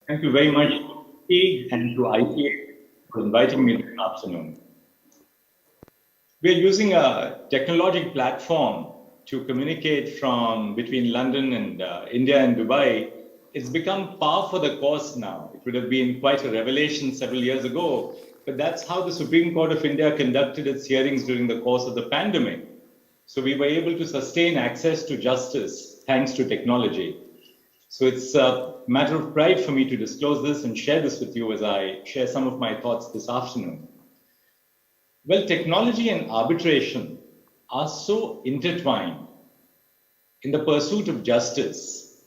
Thank you very much, and to ITA for inviting me this afternoon. We are using a technological platform to communicate from between London and India and Dubai. It's become par for the course now. It would have been quite a revelation several years ago, but that's how the Supreme Court of India conducted its hearings during the course of the pandemic. So we were able to sustain access to justice thanks to technology. So it's a matter of pride for me to disclose this and share this with you as I share some of my thoughts this afternoon. Well, technology and arbitration are so intertwined in the pursuit of justice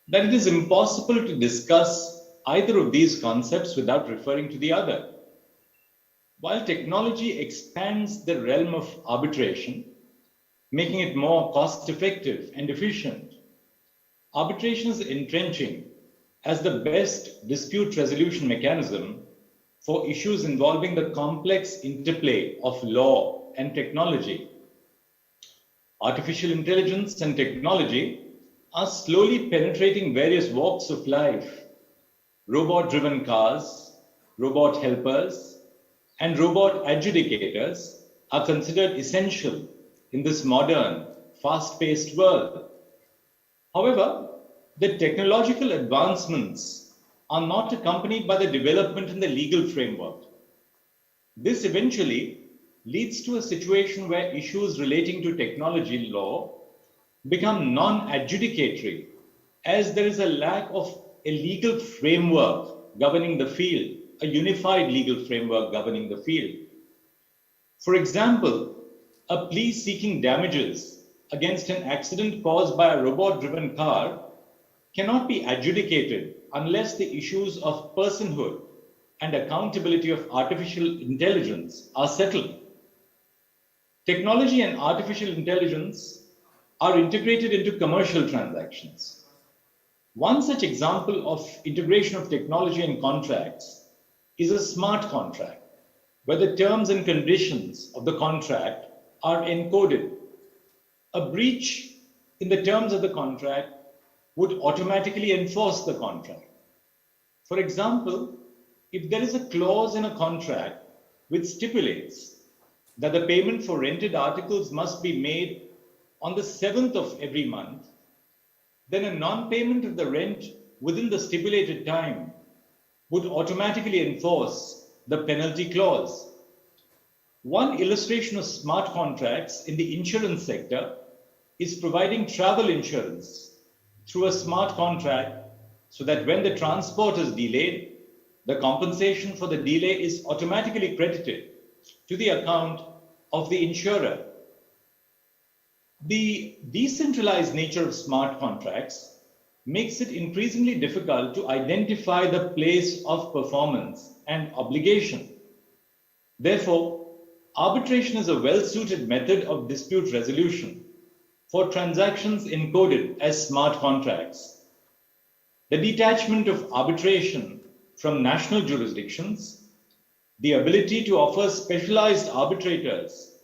that it is impossible to discuss either of these concepts without referring to the other. While technology expands the realm of arbitration, making it more cost-effective and efficient, arbitration is entrenching as the best dispute resolution mechanism for issues involving the complex interplay of law and technology. Artificial intelligence and technology are slowly penetrating various walks of life. Robot-driven cars, robot helpers, and robot adjudicators are considered essential in this modern, fast-paced world. However, the technological advancements are not accompanied by the development in the legal framework. This eventually leads to a situation where issues relating to technology law become non-adjudicatory, as there is a lack of a legal framework governing the field, a unified legal framework governing the field. For example, a plea seeking damages against an accident caused by a robot-driven car cannot be adjudicated unless the issues of personhood and accountability of artificial intelligence are settled. Technology and artificial intelligence are integrated into commercial transactions. One such example of integration of technology and contracts is a smart contract, where the terms and conditions of the contract are encoded. A breach in the terms of the contract would automatically enforce the contract. For example, if there is a clause in a contract which stipulates that the payment for rented articles must be made on the 7th of every month, then a non-payment of the rent within the stipulated time would automatically enforce the penalty clause. One illustration of smart contracts in the insurance sector is providing travel insurance through a smart contract so that when the transport is delayed, the compensation for the delay is automatically credited to the account of the insurer. The decentralized nature of smart contracts makes it increasingly difficult to identify the place of performance and obligation. Therefore, arbitration is a well-suited method of dispute resolution for transactions encoded as smart contracts. The detachment of arbitration from national jurisdictions, the ability to offer specialized arbitrators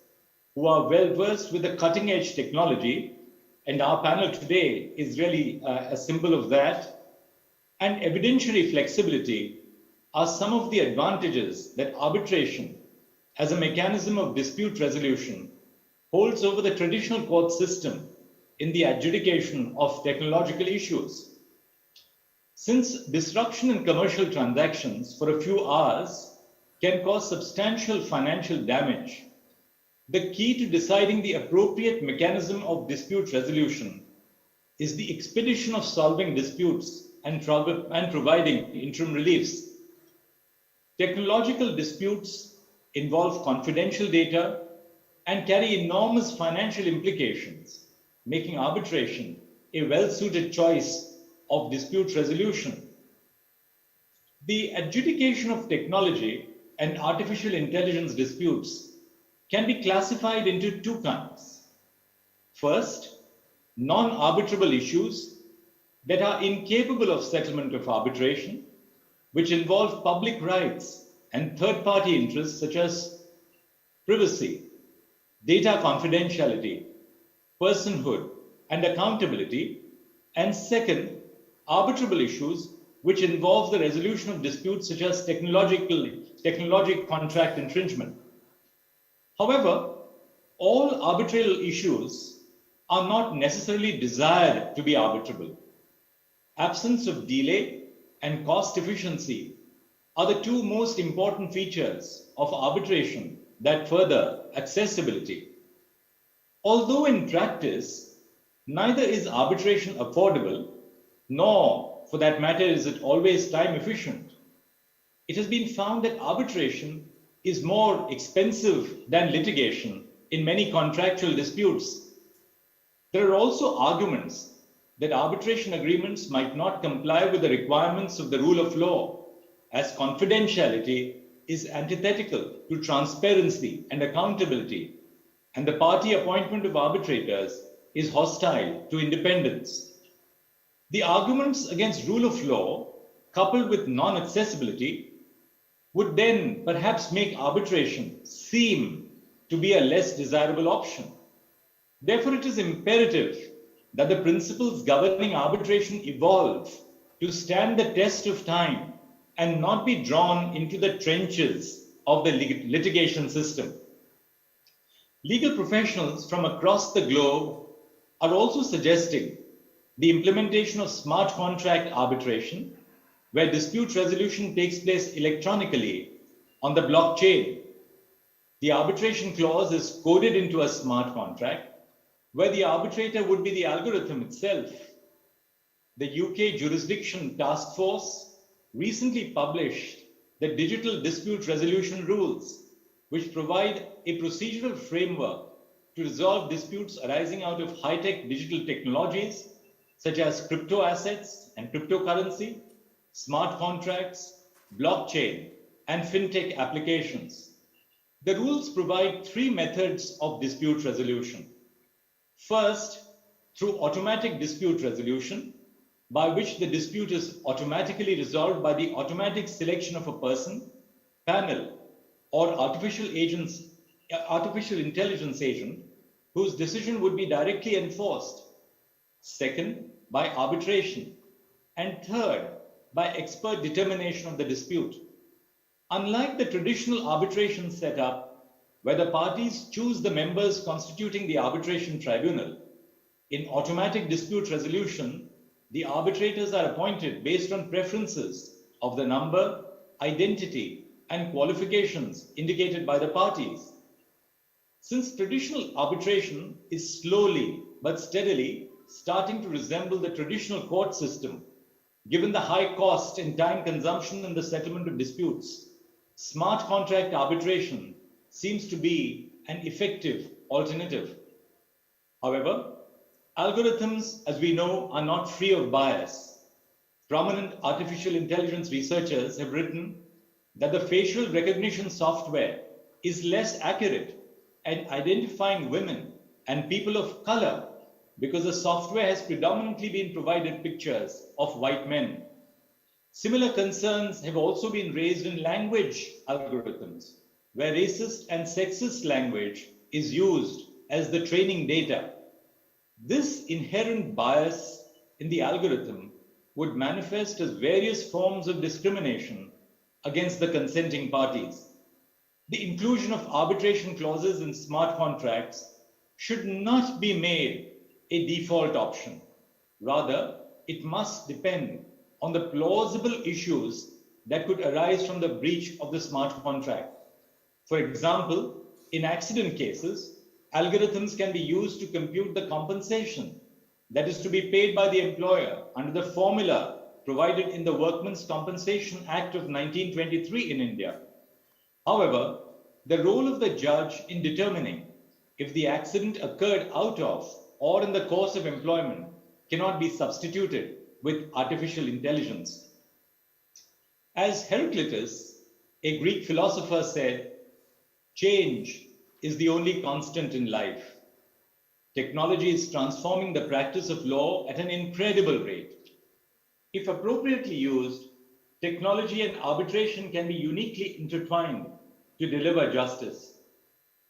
who are well versed with the cutting edge technology, and our panel today is really a symbol of that, and evidentiary flexibility are some of the advantages that arbitration as a mechanism of dispute resolution holds over the traditional court system in the adjudication of technological issues. Since disruption in commercial transactions for a few hours can cause substantial financial damage, the key to deciding the appropriate mechanism of dispute resolution is the expedition of solving disputes and providing interim reliefs. Technological disputes involve confidential data and carry enormous financial implications, making arbitration a well-suited choice of dispute resolution. The adjudication of technology and artificial intelligence disputes can be classified into two kinds. First, non-arbitrable issues that are incapable of settlement of arbitration, which involve public rights and third-party interests such as privacy, data confidentiality, personhood, and accountability. And second, arbitrable issues which involves the resolution of disputes such as technological contract infringement. However, all arbitral issues are not necessarily desired to be arbitrable. Absence of delay and cost efficiency are the two most important features of arbitration that further accessibility. Although in practice, neither is arbitration affordable, nor, for that matter, is it always time efficient. It has been found that arbitration is more expensive than litigation in many contractual disputes. There are also arguments that arbitration agreements might not comply with the requirements of the rule of law, as confidentiality is antithetical to transparency and accountability, and the party appointment of arbitrators is hostile to independence. The arguments against rule of law, coupled with non-accessibility, would then perhaps make arbitration seem to be a less desirable option. Therefore, it is imperative that the principles governing arbitration evolve to stand the test of time and not be drawn into the trenches of the litigation system. Legal professionals from across the globe are also suggesting the implementation of smart contract arbitration, where dispute resolution takes place electronically on the blockchain. The arbitration clause is coded into a smart contract, where the arbitrator would be the algorithm itself. The UK Jurisdiction Task Force recently published the Digital Dispute Resolution Rules, which provide a procedural framework to resolve disputes arising out of high-tech digital technologies such as crypto assets and cryptocurrency, smart contracts, blockchain, and fintech applications. The rules provide three methods of dispute resolution. First, through automatic dispute resolution, by which the dispute is automatically resolved by the automatic selection of a person, panel, or artificial intelligence agent whose decision would be directly enforced. Second, by arbitration. And third, by expert determination of the dispute. Unlike the traditional arbitration setup, where the parties choose the members constituting the arbitration tribunal, in automatic dispute resolution, the arbitrators are appointed based on preferences of the number, identity, and qualifications indicated by the parties. Since traditional arbitration is slowly but steadily starting to resemble the traditional court system, given the high cost and time consumption in the settlement of disputes, smart contract arbitration seems to be an effective alternative. However, algorithms, as we know, are not free of bias. Prominent artificial intelligence researchers have written that the facial recognition software is less accurate at identifying women and people of color because the software has predominantly been provided pictures of white men. Similar concerns have also been raised in language algorithms, where racist and sexist language is used as the training data. This inherent bias in the algorithm would manifest as various forms of discrimination against the consenting parties. The inclusion of arbitration clauses in smart contracts should not be made a default option. Rather, it must depend on the plausible issues that could arise from the breach of the smart contract. For example, in accident cases, algorithms can be used to compute the compensation that is to be paid by the employer under the formula provided in the Workmen's Compensation Act of 1923 in India. However, the role of the judge in determining if the accident occurred out of or in the course of employment cannot be substituted with artificial intelligence. As Heraclitus, a Greek philosopher, said, "Change is the only constant in life." Technology is transforming the practice of law at an incredible rate. If appropriately used, technology and arbitration can be uniquely intertwined to deliver justice.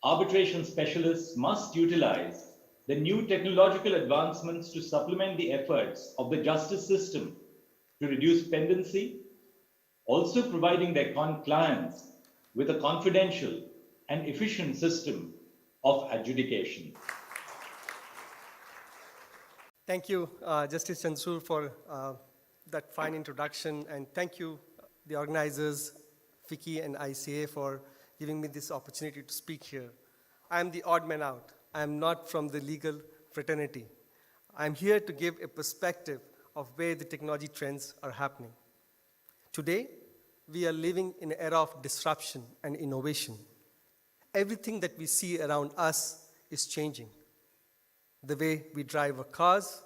Arbitration specialists must utilize the new technological advancements to supplement the efforts of the justice system to reduce dependency, also providing their clients with a confidential and efficient system of adjudication. Thank you, Justice Chandrachud, for that fine introduction, and thank you, the organizers, FICCI and ICA, for giving me this opportunity to speak here. I am the odd man out. I am not from the legal fraternity. I am here to give a perspective of where the technology trends are happening. Today, we are living in an era of disruption and innovation. Everything that we see around us is changing. The way we drive our cars,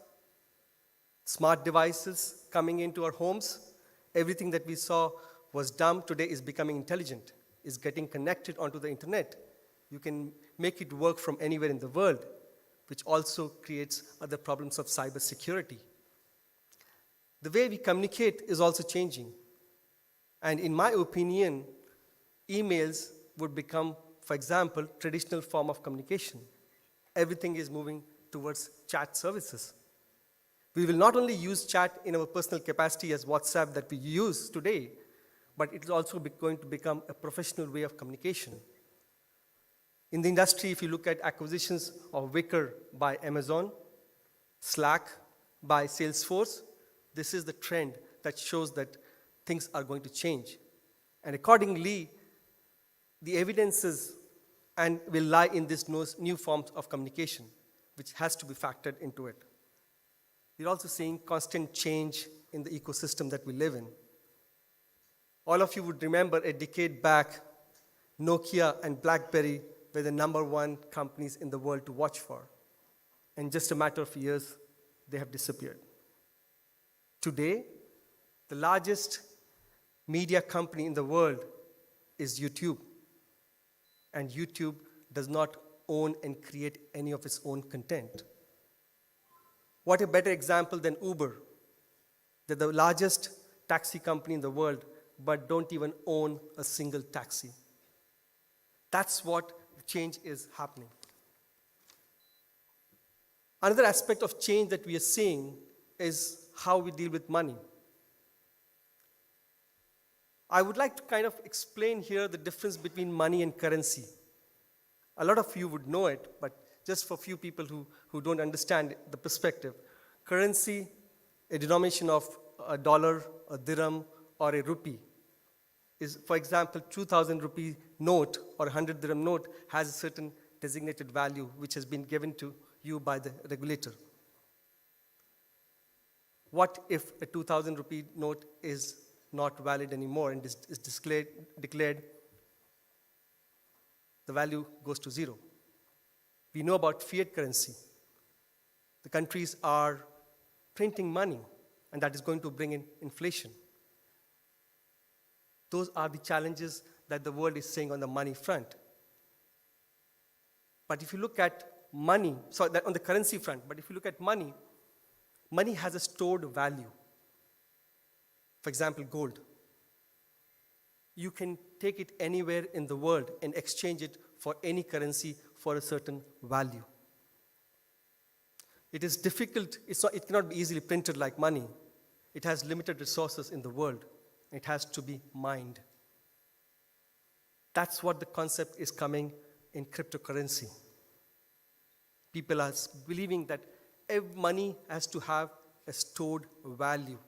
smart devices coming into our homes, everything that we saw was dumb today is becoming intelligent, is getting connected onto the internet. You can make it work from anywhere in the world, which also creates other problems of cybersecurity. The way we communicate is also changing. And in my opinion, emails would become, for example, traditional form of communication. Everything is moving towards chat services. We will not only use chat in our personal capacity as WhatsApp that we use today, but it is also going to become a professional way of communication. In the industry, if you look at acquisitions of Wicker by Amazon, Slack by Salesforce, this is the trend that shows that things are going to change. And accordingly, the evidences and will lie in these new forms of communication, which has to be factored into it. We're also seeing constant change in the ecosystem that we live in. All of you would remember a decade back, Nokia and BlackBerry were the #1 companies in the world to watch for. In just a matter of years, they have disappeared. Today, the largest media company in the world is YouTube. And YouTube does not own and create any of its own content. What a better example than Uber? They're the largest taxi company in the world, but don't even own a single taxi. That's what change is happening. Another aspect of change that we are seeing is how we deal with money. I would like to kind of explain here the difference between money and currency. A lot of you would know it, but just for a few people who don't understand the perspective. Currency, a denomination of a dollar, a dirham, or a rupee, is, for example, 2,000 rupee note or 100 dirham note has a certain designated value which has been given to you by the regulator. What if a 2,000 rupee note is not valid anymore and is declared, the value goes to zero? We know about fiat currency. The countries are printing money, and that is going to bring in inflation. Those are the challenges that the world is seeing on the money front. But if you look at money, so that on the currency front, but if you look at money, money has a stored value. For example, gold. You can take it anywhere in the world and exchange it for any currency for a certain value. It is difficult, it cannot be easily printed like money. It has limited resources in the world. It has to be mined. That's what the concept is coming in cryptocurrency. People are believing that money has to have a stored value,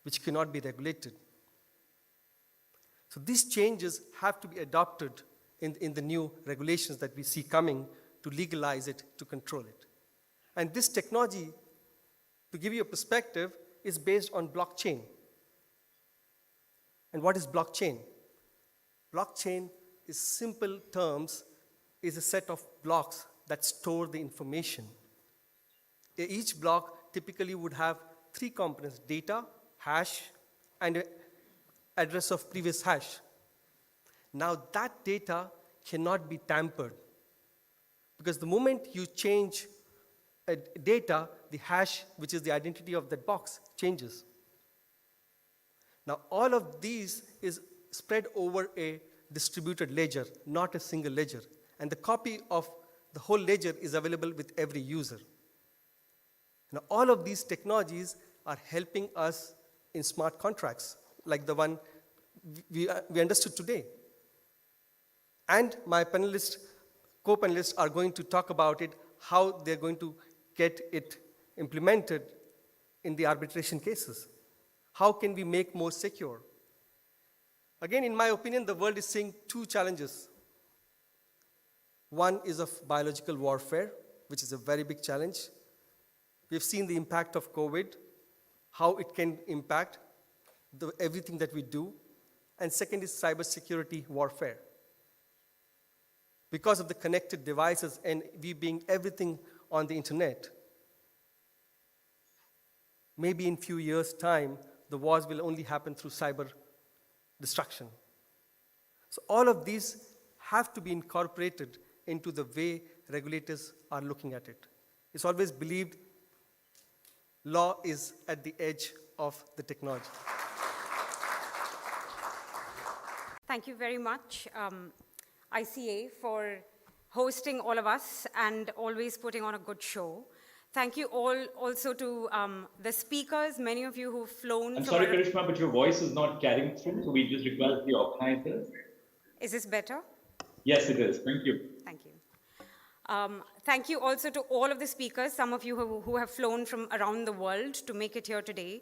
which cannot be regulated. So these changes have to be adopted in the new regulations that we see coming to legalize it, to control it. And this technology, to give you a perspective, is based on blockchain. And what is blockchain? Blockchain, is simple terms, is a set of blocks that store the information. Each block typically would have 3 components: data, hash, and an address of previous hash. Now that data cannot be tampered, because the moment you change data, the hash, which is the identity of that box, changes. Now all of these is spread over a distributed ledger, not a single ledger. And the copy of the whole ledger is available with every user. Now all of these technologies are helping us in smart contracts, like the one we understood today. And my co-panelists are going to talk about it, how they're going to get it implemented in the arbitration cases. How can we make more secure? Again, in my opinion, the world is seeing two challenges. One is of biological warfare, which is a very big challenge. We've seen the impact of COVID, how it can impact everything that we do. And second is cybersecurity warfare. Because of the connected devices and we being everything on the internet, maybe in few years' time, the wars will only happen through cyber destruction. So all of these have to be incorporated into the way regulators are looking at it. It's always believed law is at the edge of the technology. Thank you very much, ICA, for hosting all of us and always putting on a good show. Thank you all also to the speakers, many of you who've flown. I'm sorry, Karishma, but your voice is not carrying through, so we just request the organizers. Is this better? Yes, it is. Thank you. Thank you. Thank you also to all of the speakers, some of you who have flown from around the world to make it here today,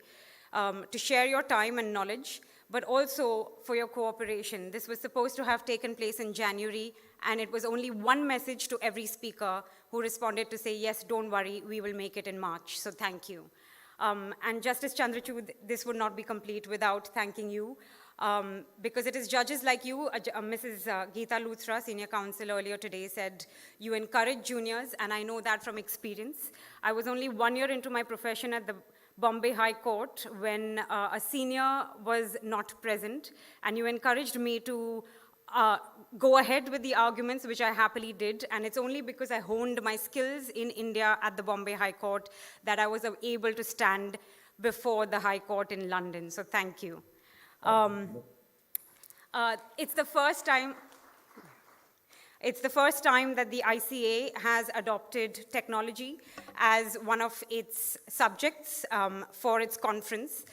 to share your time and knowledge, but also for your cooperation. This was supposed to have taken place in January, and it was only one message to every speaker who responded to say, yes, don't worry, we will make it in March, so thank you. And Justice Chandrachud, this would not be complete without thanking you, because it is judges like you, Mrs. Geeta Luthra, Senior Counsel, earlier today said, you encourage juniors, and I know that from experience. I was only 1 year into my profession at the Bombay High Court when a senior was not present, and you encouraged me to go ahead with the arguments, which I happily did, and it's only because I honed my skills in India at the Bombay High Court that I was able to stand before the High Court in London, so thank you. It's the first time that the ICA has adopted technology as one of its subjects for its conference.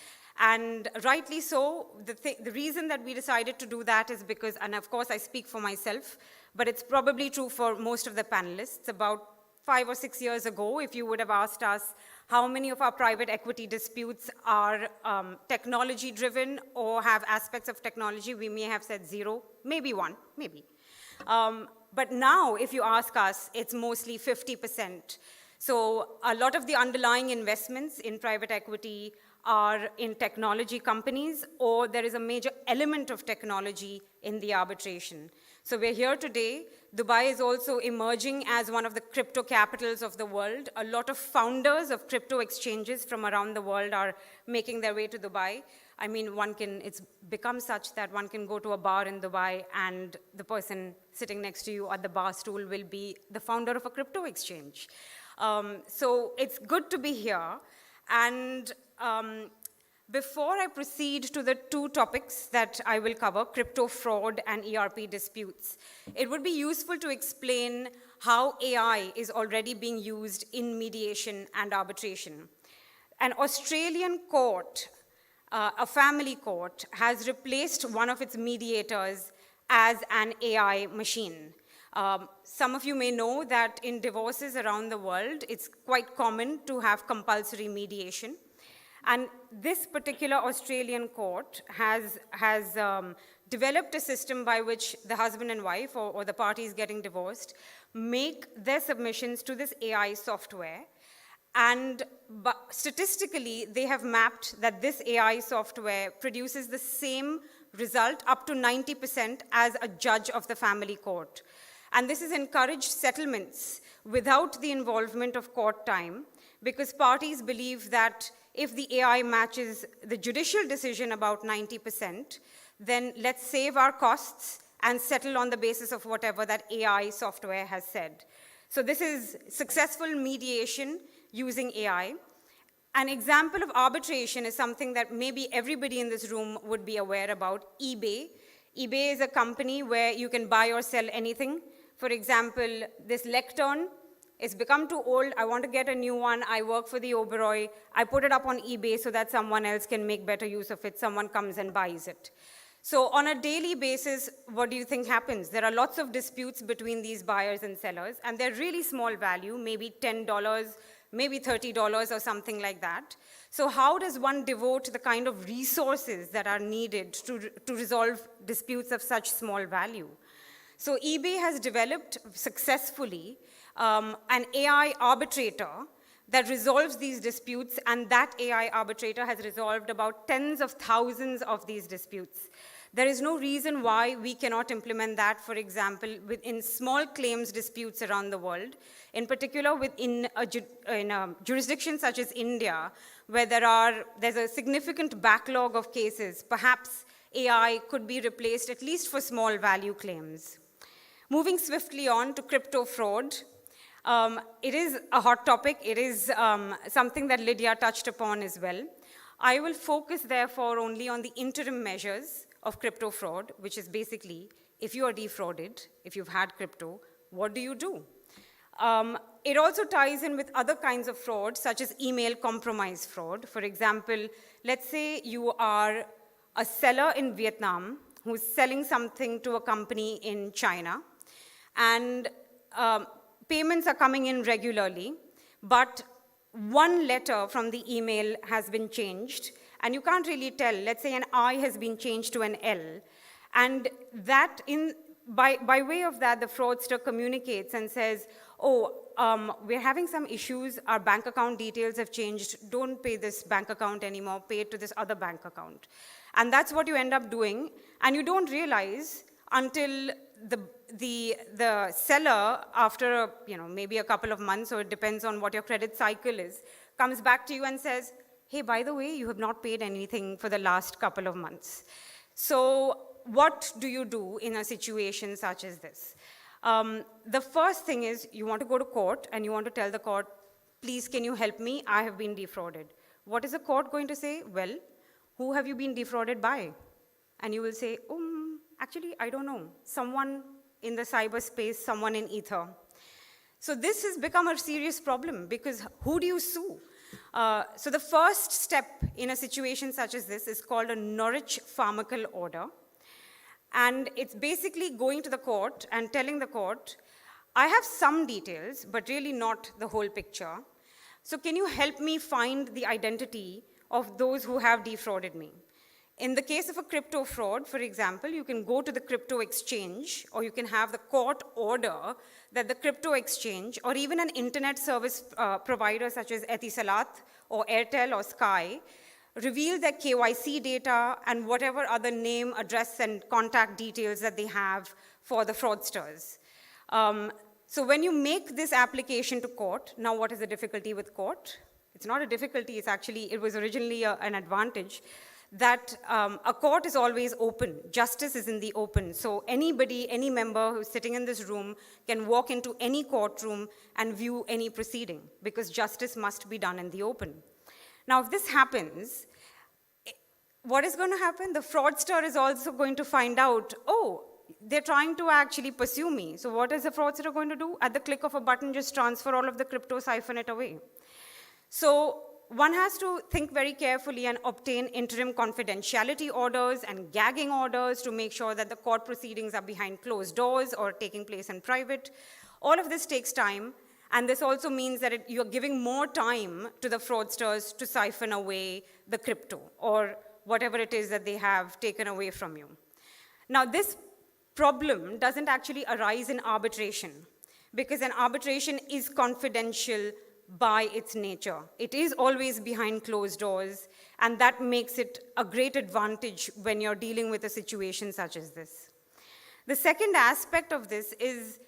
And rightly so, the reason that we decided to do that is because, and of course I speak for myself, but it's probably true for most of the panelists, about 5 or 6 years ago, if you would have asked us how many of our private equity disputes are technology-driven or have aspects of technology, we may have said 0, maybe 1, maybe. But now, if you ask us, it's mostly 50%. So a lot of the underlying investments in private equity are in technology companies, or there is a major element of technology in the arbitration. So we're here today. Dubai is also emerging as one of the crypto capitals of the world. A lot of founders of crypto exchanges from around the world are making their way to Dubai. I mean, it's become such that one can go to a bar in Dubai and the person sitting next to you at the bar stool will be the founder of a crypto exchange. So it's good to be here. And before I proceed to the two topics that I will cover, crypto fraud and ERP disputes, it would be useful to explain how AI is already being used in mediation and arbitration. An Australian court, a family court, has replaced one of its mediators as an AI machine. Some of you may know that in divorces around the world, it's quite common to have compulsory mediation. And this particular Australian court has developed a system by which the husband and wife, or the parties getting divorced, make their submissions to this AI software. And statistically, they have mapped that this AI software produces the same result up to 90% as a judge of the family court. And this has encouraged settlements without the involvement of court time, because parties believe that if the AI matches the judicial decision about 90%, then let's save our costs and settle on the basis of whatever that AI software has said. So this is successful mediation using AI. An example of arbitration is something that maybe everybody in this room would be aware about, eBay. eBay is a company where you can buy or sell anything. For example, this lectern It's become too old. I want to get a new one. I work for the Oberoi. I put it up on eBay so that someone else can make better use of it. Someone comes and buys it. So on a daily basis, what do you think happens? There are lots of disputes between these buyers and sellers, and they're really small value, maybe $10, maybe $30 or something like that. So how does one devote the kind of resources that are needed to resolve disputes of such small value? So eBay has developed successfully an AI arbitrator that resolves these disputes, and that AI arbitrator has resolved about tens of thousands of these disputes. There is no reason why we cannot implement that, for example, within small claims disputes around the world, in particular within a jurisdiction such as India, where there's a significant backlog of cases. Perhaps AI could be replaced, at least for small value claims. Moving swiftly on to crypto fraud. It is a hot topic. It is something that Lydia touched upon as well. I will focus, therefore, only on the interim measures of crypto fraud, which is basically, if you are defrauded, if you've had crypto, what do you do? It also ties in with other kinds of fraud, such as email compromise fraud. For example, let's say you are a seller in Vietnam who's selling something to a company in China, and payments are coming in regularly, but one letter from the email has been changed, and you can't really tell. Let's say an I has been changed to an L, and that by way of that, the fraudster communicates and says, oh, we're having some issues, our bank account details have changed, don't pay this bank account anymore, pay it to this other bank account. And that's what you end up doing, and you don't realize until the seller, after maybe a couple of months, or it depends on what your credit cycle is, comes back to you and says, hey, by the way, you have not paid anything for the last couple of months. So what do you do in a situation such as this? The first thing is you want to go to court and you want to tell the court, please, can you help me? I have been defrauded. What is the court going to say? Well, who have you been defrauded by? And you will say, actually, I don't know. Someone in the cyberspace, someone in ether. So this has become a serious problem, because who do you sue? So the first step in a situation such as this is called a Norwich Pharmacal Order. And it's basically going to the court and telling the court, I have some details, but really not the whole picture. So can you help me find the identity of those who have defrauded me? In the case of a crypto fraud, for example, you can go to the crypto exchange, or you can have the court order that the crypto exchange, or even an internet service provider such as Etisalat or Airtel or Sky, reveal their KYC data and whatever other name, address, and contact details that they have for the fraudsters. So when you make this application to court, now what is the difficulty with court? It's not a difficulty, it was originally an advantage, that a court is always open. Justice is in the open. So anybody, any member who's sitting in this room can walk into any courtroom and view any proceeding, because justice must be done in the open. Now, if this happens, what is going to happen? The fraudster is also going to find out, they're trying to actually pursue me. So what is the fraudster going to do? At the click of a button, just transfer all of the crypto, siphon it away. So one has to think very carefully and obtain interim confidentiality orders and gagging orders to make sure that the court proceedings are behind closed doors or taking place in private. All of this takes time, and this also means that you're giving more time to the fraudsters to siphon away the crypto or whatever it is that they have taken away from you. Now, this problem doesn't actually arise in arbitration, because an arbitration is confidential by its nature. It is always behind closed doors, and that makes it a great advantage when you're dealing with a situation such as this. The second aspect of this is,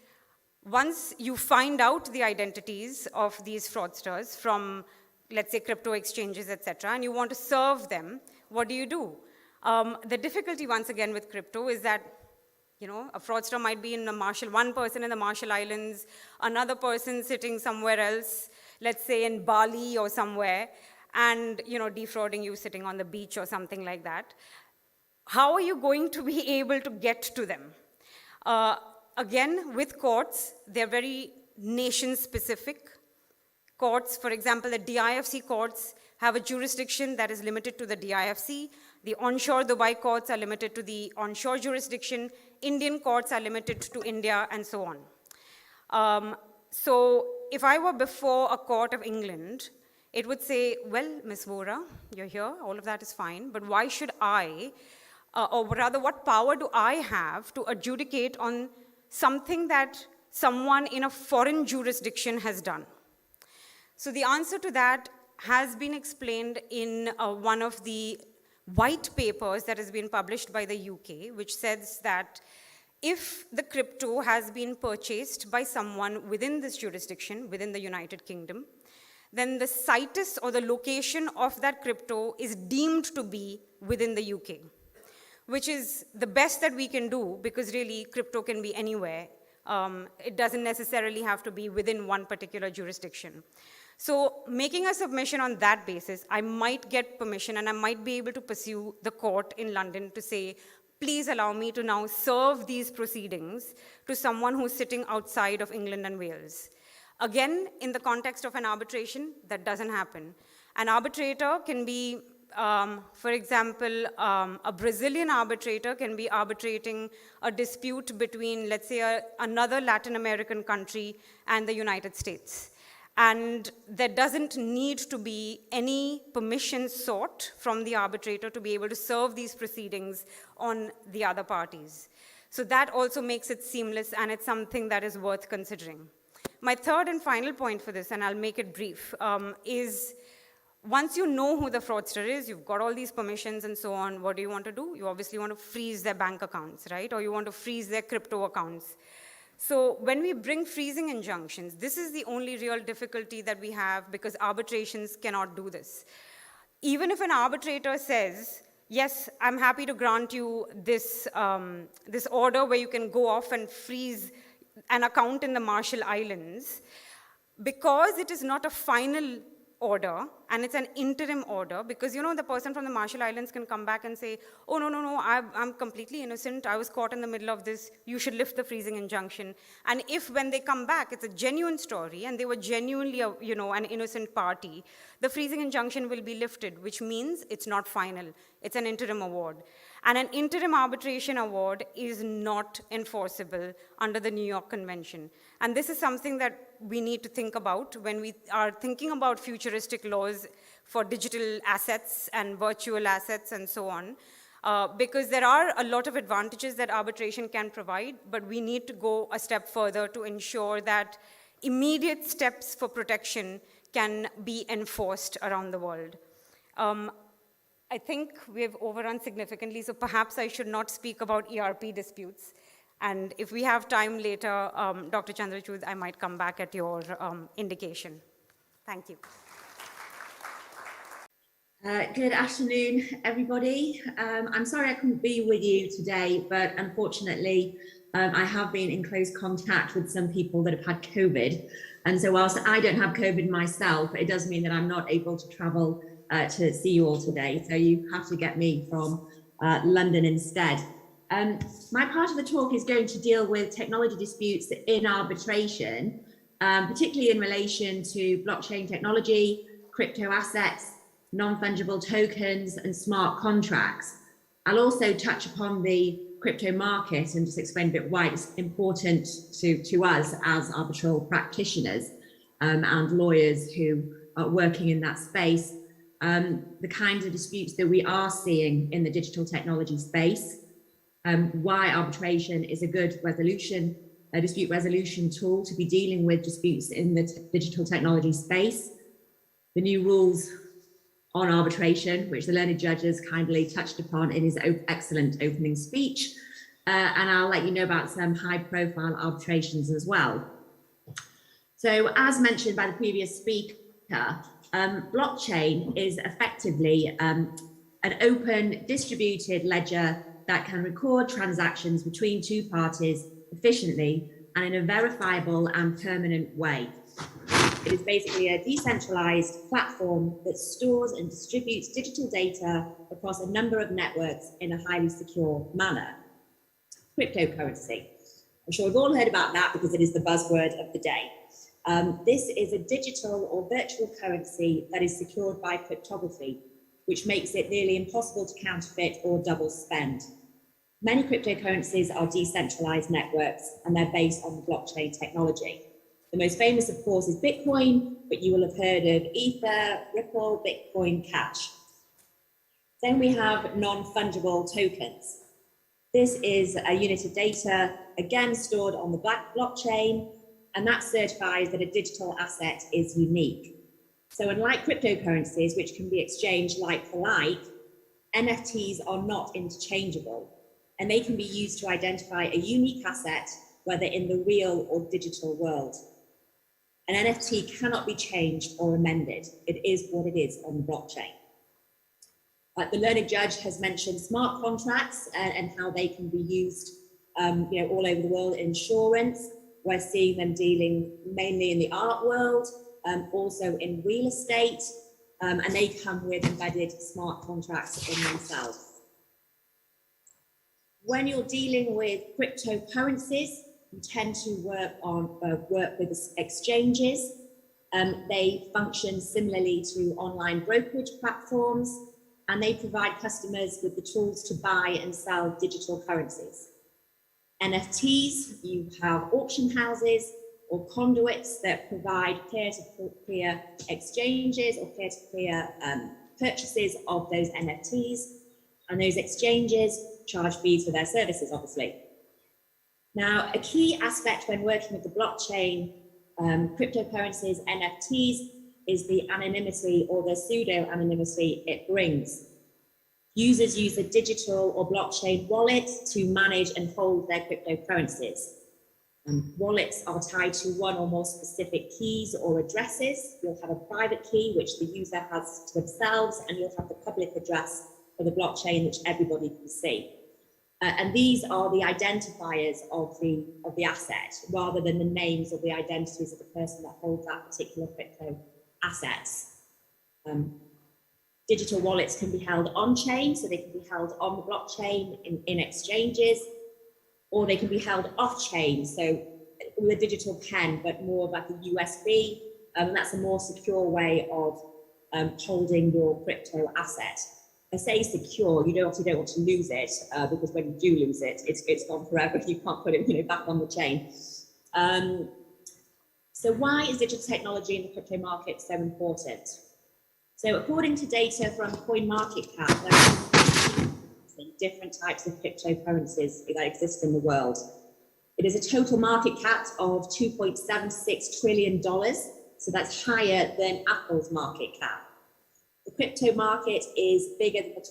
once you find out the identities of these fraudsters from, let's say, crypto exchanges, etc., and you want to serve them, what do you do? The difficulty, once again, with crypto is that a fraudster might be in one person in the Marshall Islands, another person sitting somewhere else, let's say in Bali or somewhere, and defrauding you sitting on the beach or something like that. How are you going to be able to get to them? Again, with courts, they're very nation-specific. Courts, for example, the DIFC courts have a jurisdiction that is limited to the DIFC. The onshore Dubai courts are limited to the onshore jurisdiction. Indian courts are limited to India, and so on. So if I were before a court of England, it would say, well, Ms. Vora, you're here, all of that is fine, but why should I, or rather, what power do I have to adjudicate on something that someone in a foreign jurisdiction has done? So the answer to that has been explained in one of the white papers that has been published by the UK, which says that if the crypto has been purchased by someone within this jurisdiction, within the United Kingdom, then the situs or the location of that crypto is deemed to be within the UK, which is the best that we can do, because really crypto can be anywhere. It doesn't necessarily have to be within one particular jurisdiction. So making a submission on that basis, I might get permission and I might be able to pursue the court in London to say, please allow me to now serve these proceedings to someone who's sitting outside of England and Wales. Again, in the context of an arbitration, that doesn't happen. An arbitrator can be, for example, a Brazilian arbitrator can be arbitrating a dispute between, let's say, another Latin American country and the United States. And there doesn't need to be any permission sought from the arbitrator to be able to serve these proceedings on the other parties. So that also makes it seamless, and it's something that is worth considering. My third and final point for this, and I'll make it brief, is once you know who the fraudster is, you've got all these permissions and so on, what do you want to do? You obviously want to freeze their bank accounts, right? Or you want to freeze their crypto accounts. So when we bring freezing injunctions, this is the only real difficulty that we have, because arbitrations cannot do this. Even if an arbitrator says, yes, I'm happy to grant you this, this order where you can go off and freeze an account in the Marshall Islands, because it is not a final order and it's an interim order, because the person from the Marshall Islands can come back and say, oh, no, I'm completely innocent, I was caught in the middle of this, you should lift the freezing injunction. And if when they come back, it's a genuine story and they were genuinely an innocent party, the freezing injunction will be lifted, which means it's not final, it's an interim award. And an interim arbitration award is not enforceable under the New York Convention. And this is something that we need to think about when we are thinking about futuristic laws for digital assets and virtual assets and so on, because there are a lot of advantages that arbitration can provide, but we need to go a step further to ensure that immediate steps for protection can be enforced around the world. I think we have overrun significantly, so perhaps I should not speak about ERP disputes. And if we have time later, Dr. Chandrachud, I might come back at your indication. Thank you. Good afternoon, everybody. I'm sorry I couldn't be with you today, but unfortunately, I have been in close contact with some people that have had COVID. And so whilst I don't have COVID myself, it does mean that I'm not able to travel to see you all today. So you have to get me from London instead. My part of the talk is going to deal with technology disputes in arbitration, particularly in relation to blockchain technology, crypto assets, non-fungible tokens, and smart contracts. I'll also touch upon the crypto market and just explain a bit why it's important to us as arbitral practitioners and lawyers who are working in that space, the kinds of disputes that we are seeing in the digital technology space, why arbitration is a good dispute resolution tool to be dealing with disputes in the digital technology space, the new rules on arbitration, which the learned judges kindly touched upon in his excellent opening speech, and I'll let you know about some high-profile arbitrations as well. So, as mentioned by the previous speaker, blockchain is effectively an open, distributed ledger that can record transactions between two parties efficiently and in a verifiable and permanent way. It is basically a decentralized platform that stores and distributes digital data across a number of networks in a highly secure manner. Cryptocurrency. I'm sure we've all heard about that because it is the buzzword of the day. This is a digital or virtual currency that is secured by cryptography, which makes it nearly impossible to counterfeit or double spend. Many cryptocurrencies are decentralized networks and they're based on blockchain technology. The most famous, of course, is Bitcoin, but you will have heard of Ether, Ripple, Bitcoin Cash. Then we have non-fundable tokens. This is a unit of data, again, stored on the blockchain, and that certifies that a digital asset is unique. So unlike cryptocurrencies, which can be exchanged like for like, NFTs are not interchangeable, and they can be used to identify a unique asset, whether in the real or digital world. An NFT cannot be changed or amended. It is what it is on the blockchain. The learned judge has mentioned smart contracts and how they can be used all over the world in insurance. We're seeing them dealing mainly in the art world, also in real estate, and they come with embedded smart contracts in themselves. When you're dealing with cryptocurrencies, you tend to work with exchanges. They function similarly to online brokerage platforms, and they provide customers with the tools to buy and sell digital currencies. NFTs, you have auction houses or conduits that provide peer-to-peer exchanges or peer-to-peer purchases of those NFTs, and those exchanges charge fees for their services, obviously. Now, a key aspect when working with the blockchain, cryptocurrencies, NFTs, is the anonymity or the pseudo-anonymity it brings. Users use a digital or blockchain wallet to manage and hold their cryptocurrencies. Wallets are tied to one or more specific keys or addresses. You'll have a private key, which the user has to themselves, and you'll have the public address for the blockchain, which everybody can see. And these are the identifiers of the asset, rather than the names or the identities of the person that holds that particular crypto assets. Digital wallets can be held on-chain, so they can be held on the blockchain in exchanges, or they can be held off-chain, so with a digital pen, but more like a USB, and that's a more secure way of holding your crypto asset. I say secure, you obviously don't want to lose it, because when you do lose it, it's gone forever. You can't put it back on the chain. So why is digital technology in the crypto market so important? So according to data from CoinMarketCap, there are different types of cryptocurrencies that exist in the world. It is a total market cap of $2.76 trillion, so that's higher than Apple's market cap. The crypto market is bigger than the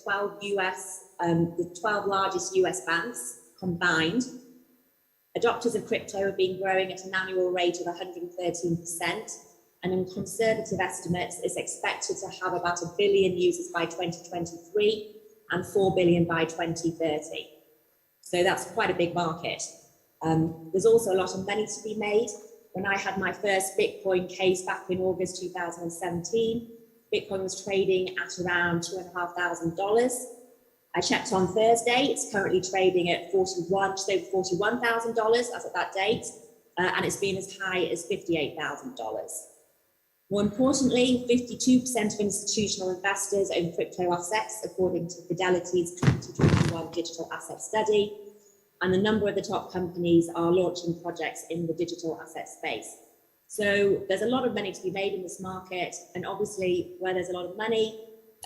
12 largest US banks combined. Adopters of crypto have been growing at an annual rate of 113%, and in conservative estimates, it's expected to have about 1 billion users by 2023 and 4 billion by 2030. So that's quite a big market. There's also a lot of money to be made. When I had my first Bitcoin case back in August 2017, Bitcoin was trading at around $2,500. I checked on Thursday, it's currently trading at $41,000 as of that date, and it's been as high as $58,000. More importantly, 52% of institutional investors own crypto assets, according to Fidelity's 2021 digital asset study, and the number of the top companies are launching projects in the digital asset space. So there's a lot of money to be made in this market, and obviously where there's a lot of money,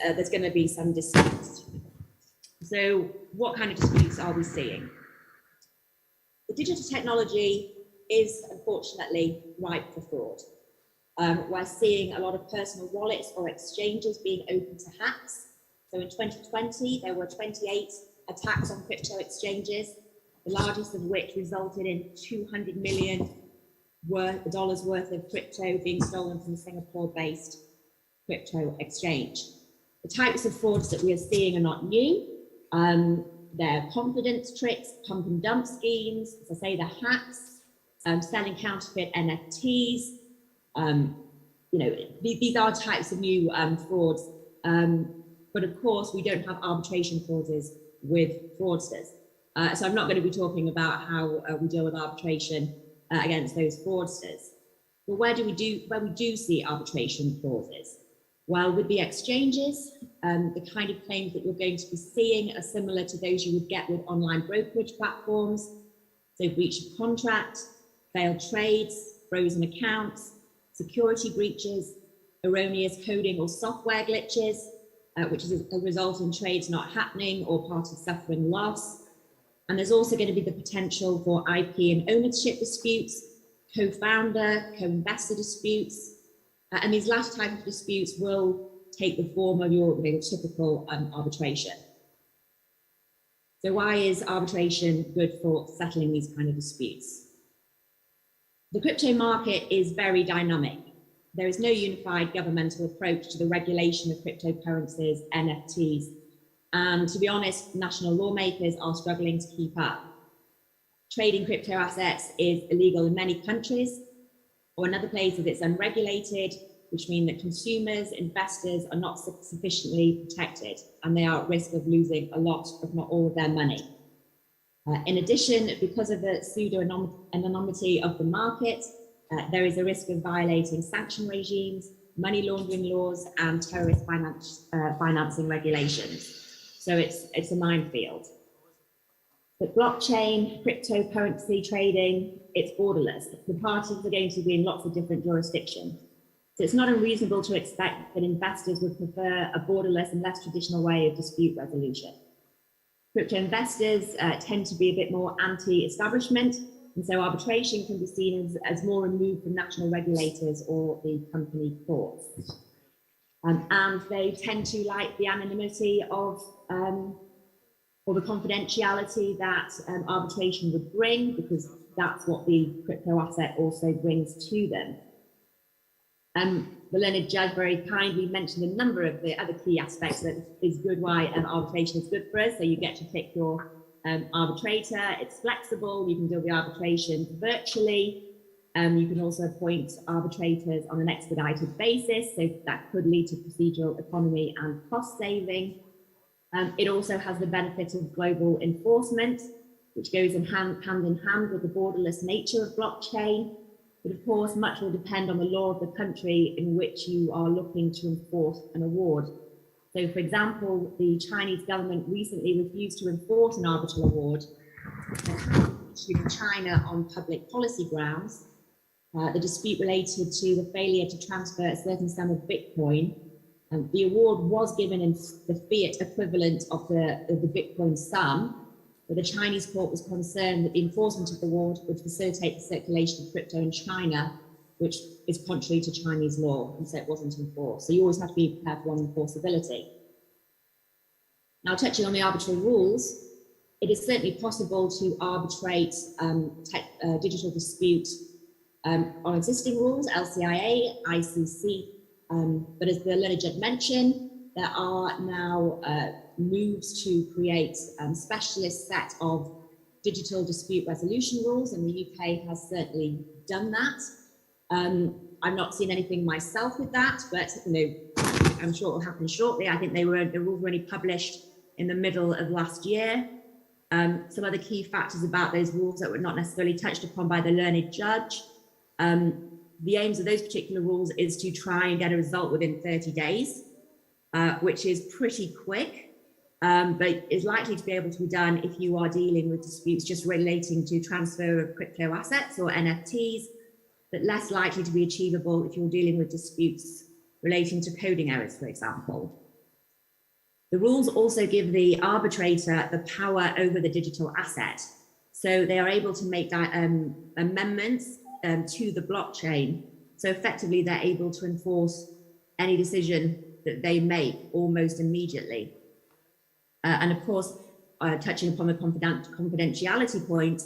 there's going to be some disputes. So what kind of disputes are we seeing? The digital technology is unfortunately ripe for fraud. We're seeing a lot of personal wallets or exchanges being open to hacks. So in 2020, there were 28 attacks on crypto exchanges, the largest of which resulted in $200 million worth of crypto being stolen from a Singapore-based crypto exchange. The types of frauds that we are seeing are not new. They're confidence tricks, pump and dump schemes, as I say, the hacks, selling counterfeit NFTs. These are types of new frauds, but of course we don't have arbitration clauses with fraudsters. So I'm not going to be talking about how we deal with arbitration against those fraudsters. But where we do see arbitration clauses? Well, with the exchanges, the kind of claims that you're going to be seeing are similar to those you would get with online brokerage platforms. So breach of contract, failed trades, frozen accounts, security breaches, erroneous coding or software glitches, which is a result in trades not happening or parties suffering loss. And there's also going to be the potential for IP and ownership disputes, co-founder, co-investor disputes. And these latter type of disputes will take the form of your typical arbitration. So why is arbitration good for settling these kind of disputes? The crypto market is very dynamic. There is no unified governmental approach to the regulation of cryptocurrencies, NFTs, and to be honest, national lawmakers are struggling to keep up. Trading crypto assets is illegal in many countries, or in other places it's unregulated, which means that consumers, investors are not sufficiently protected, and they are at risk of losing a lot, if not all, of their money. In addition, because of the pseudo-anonymity of the market, there is a risk of violating sanction regimes, money laundering laws, and terrorist financing regulations. So it's a minefield. But blockchain, cryptocurrency trading, it's borderless. The parties are going to be in lots of different jurisdictions. So it's not unreasonable to expect that investors would prefer a borderless and less traditional way of dispute resolution. Crypto investors tend to be a bit more anti-establishment, and so arbitration can be seen as more removed from national regulators or the company courts. And they tend to like the anonymity of or the confidentiality that arbitration would bring, because that's what the crypto asset also brings to them. The learned judge very kindly mentioned a number of the other key aspects that is good why arbitration is good for us. So you get to pick your arbitrator, it's flexible, you can do the arbitration virtually. You can also appoint arbitrators on an expedited basis, so that could lead to procedural economy and cost saving. It also has the benefit of global enforcement, which goes hand in hand with the borderless nature of blockchain. But of course, much will depend on the law of the country in which you are looking to enforce an award. So, for example, the Chinese government recently refused to enforce an arbitral award issued in China on public policy grounds. The dispute related to the failure to transfer a certain sum of Bitcoin. The award was given in the fiat equivalent of the Bitcoin sum, but the Chinese court was concerned that the enforcement of the award would facilitate the circulation of crypto in China, which is contrary to Chinese law, and so it wasn't enforced. So you always have to be careful on enforceability. Now, touching on the arbitral rules, it is certainly possible to arbitrate digital dispute on existing rules, LCIA, ICC, but as the learned judge mentioned, there are now moves to create specialist set of digital dispute resolution rules, and the UK has certainly done that. I've not seen anything myself with that, but I'm sure it will happen shortly. I think the rules were only published in the middle of last year. Some other key factors about those rules that were not necessarily touched upon by the learned judge. The aims of those particular rules is to try and get a result within 30 days, which is pretty quick, but is likely to be able to be done if you are dealing with disputes just relating to transfer of crypto assets or NFTs, but less likely to be achievable if you're dealing with disputes relating to coding errors, for example. The rules also give the arbitrator the power over the digital asset. So they are able to make amendments to the blockchain. So effectively, they're able to enforce any decision that they make almost immediately. And of course, touching upon the confidentiality point,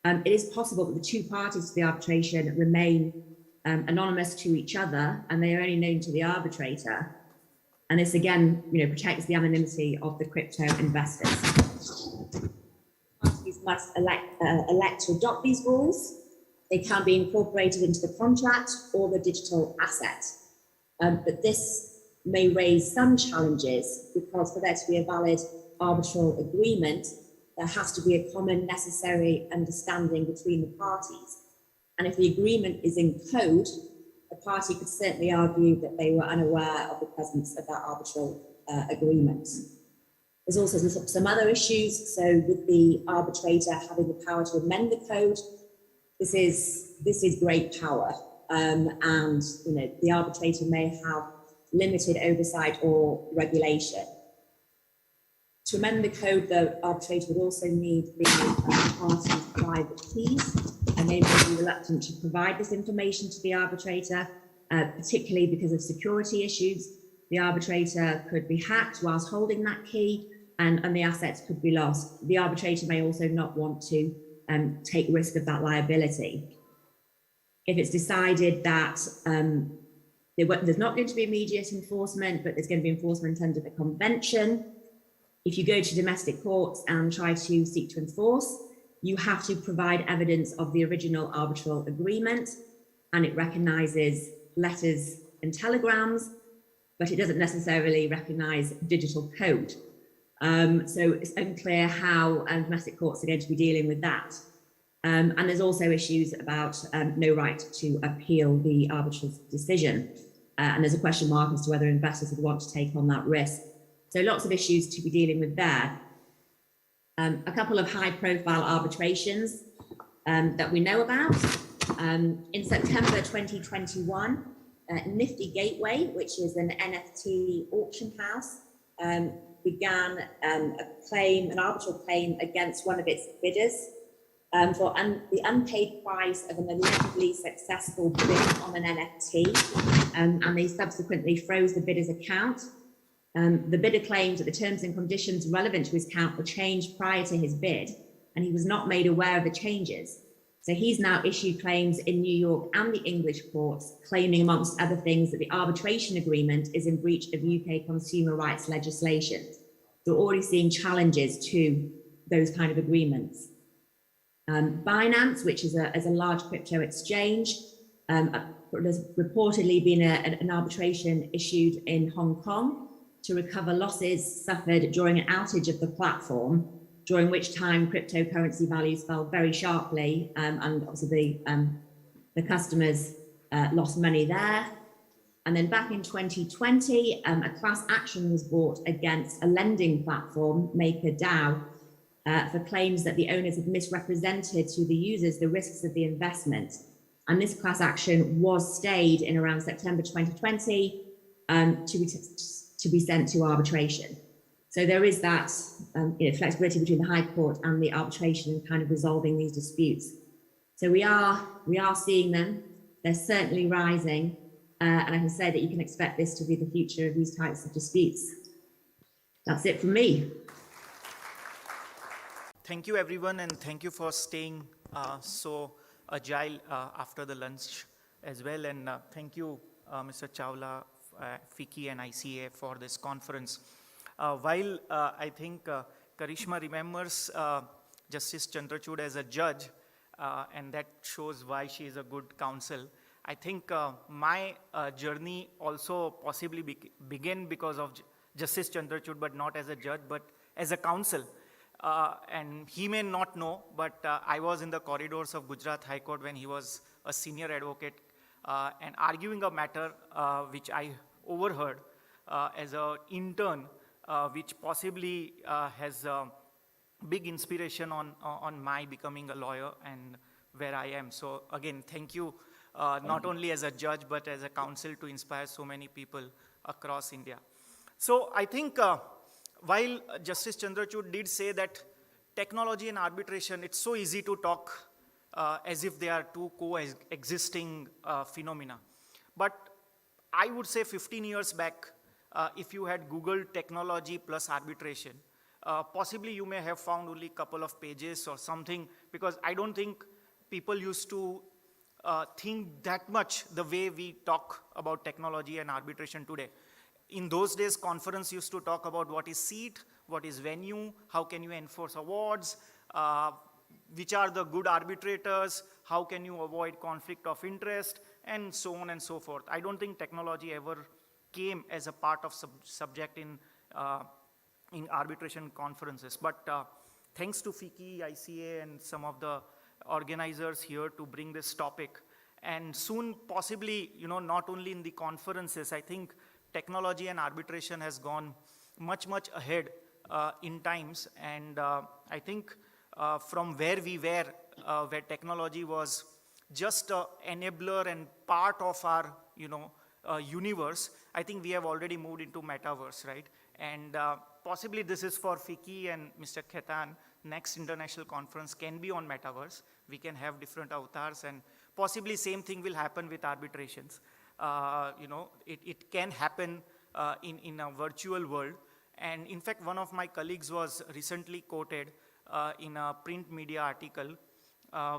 it is possible that the two parties to the arbitration remain anonymous to each other, and they are only known to the arbitrator. And this again, protects the anonymity of the crypto investors. Parties must elect to adopt these rules. They can be incorporated into the contract or the digital asset. But this may raise some challenges, because for there to be a valid arbitral agreement, there has to be a common necessary understanding between the parties. And if the agreement is in code, a party could certainly argue that they were unaware of the presence of that arbitral agreement. There's also some other issues. So with the arbitrator having the power to amend the code, this is great power. And the arbitrator may have limited oversight or regulation. To amend the code, the arbitrator would also need the party's private keys, and they may be reluctant to provide this information to the arbitrator, particularly because of security issues. The arbitrator could be hacked whilst holding that key, and the assets could be lost. The arbitrator may also not want to take risk of that liability. If it's decided that there's not going to be immediate enforcement, but there's going to be enforcement under the convention, if you go to domestic courts and try to seek to enforce, you have to provide evidence of the original arbitral agreement, and it recognises letters and telegrams, but it doesn't necessarily recognise digital code. So it's unclear how domestic courts are going to be dealing with that. And there's also issues about no right to appeal the arbitral's decision. And there's a question mark as to whether investors would want to take on that risk. So lots of issues to be dealing with there. A couple of high-profile arbitrations that we know about. In September 2021, Nifty Gateway, which is an NFT auction house, began an arbitral claim against one of its bidders for the unpaid price of an allegedly successful bid on an NFT, and they subsequently froze the bidder's account. The bidder claimed that the terms and conditions relevant to his account were changed prior to his bid, and he was not made aware of the changes. So he's now issued claims in New York and the English courts, claiming, amongst other things, that the arbitration agreement is in breach of UK consumer rights legislation. So we're already seeing challenges to those kind of agreements. Binance, which is a large crypto exchange, there's reportedly been an arbitration issued in Hong Kong to recover losses suffered during an outage of the platform, during which time cryptocurrency values fell very sharply, and obviously the customers lost money there. And then back in 2020, a class action was brought against a lending platform, MakerDAO, for claims that the owners had misrepresented to the users the risks of the investment. And this class action was stayed in around September 2020 to be sent to arbitration. So there is that flexibility between the High Court and the arbitration and kind of resolving these disputes. So we are seeing them. They're certainly rising. And I can say that you can expect this to be the future of these types of disputes. That's it from me. Thank you, everyone, and thank you for staying so agile after the lunch as well. And thank you, Mr. Chawla, FICCI and ICA for this conference. While I think Karishma remembers Justice Chandrachud as a judge, and that shows why she is a good counsel, I think my journey also possibly began because of Justice Chandrachud, but not as a judge, but as a counsel. And he may not know, but I was in the corridors of Gujarat High Court when he was a senior advocate and arguing a matter which I overheard as an intern, which possibly has big inspiration on my becoming a lawyer and where I am. So again, thank you, not only as a judge, but as a counsel to inspire so many people across India. So I think while Justice Chandrachud did say that technology and arbitration, it's so easy to talk as if they are two coexisting phenomena. But I would say 15 years back, if you had Googled technology plus arbitration, possibly you may have found only a couple of pages or something, because I don't think people used to think that much the way we talk about technology and arbitration today. In those days, conference used to talk about what is seat, what is venue, how can you enforce awards, which are the good arbitrators, how can you avoid conflict of interest, and so on and so forth. I don't think technology ever came as a part of subject in arbitration conferences. But thanks to FICCI, ICA, and some of the organizers here to bring this topic. And soon, possibly, not only in the conferences, I think technology and arbitration has gone much, much ahead in times. And I think from where we were, where technology was just an enabler and part of our, universe, I think we have already moved into metaverse, right? And possibly this is for FICCI and Mr. Khetan. Next international conference can be on metaverse. We can have different avatars, and possibly same thing will happen with arbitrations. It can happen in a virtual world. And in fact, one of my colleagues was recently quoted in a print media article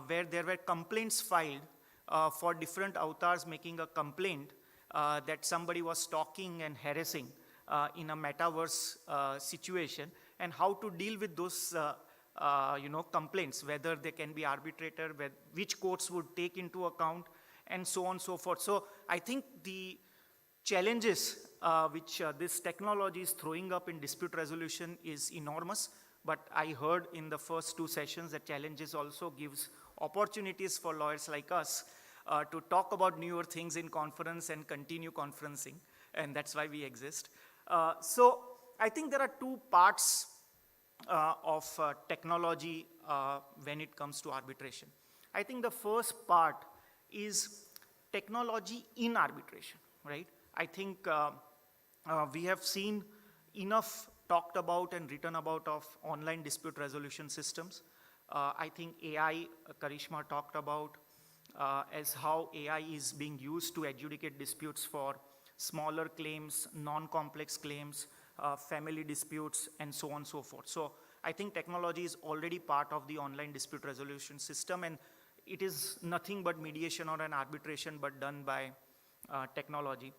where there were complaints filed for different avatars making a complaint that somebody was stalking and harassing in a metaverse situation, and how to deal with those complaints, whether they can be arbitrated, which courts would take into account, and so on and so forth. So I think the challenges which this technology is throwing up in dispute resolution is enormous, but I heard in the first 2 sessions that challenges also gives opportunities for lawyers like us to talk about newer things in conference and continue conferencing, and that's why we exist. So I think there are 2 parts of technology when it comes to arbitration. I think the first part is technology in arbitration, right? I think we have seen enough talked about and written about of online dispute resolution systems. I think AI, Karishma talked about as how AI is being used to adjudicate disputes for smaller claims, non-complex claims, family disputes, and so on and so forth. So I think technology is already part of the online dispute resolution system, and it is nothing but mediation or an arbitration, but done by technology.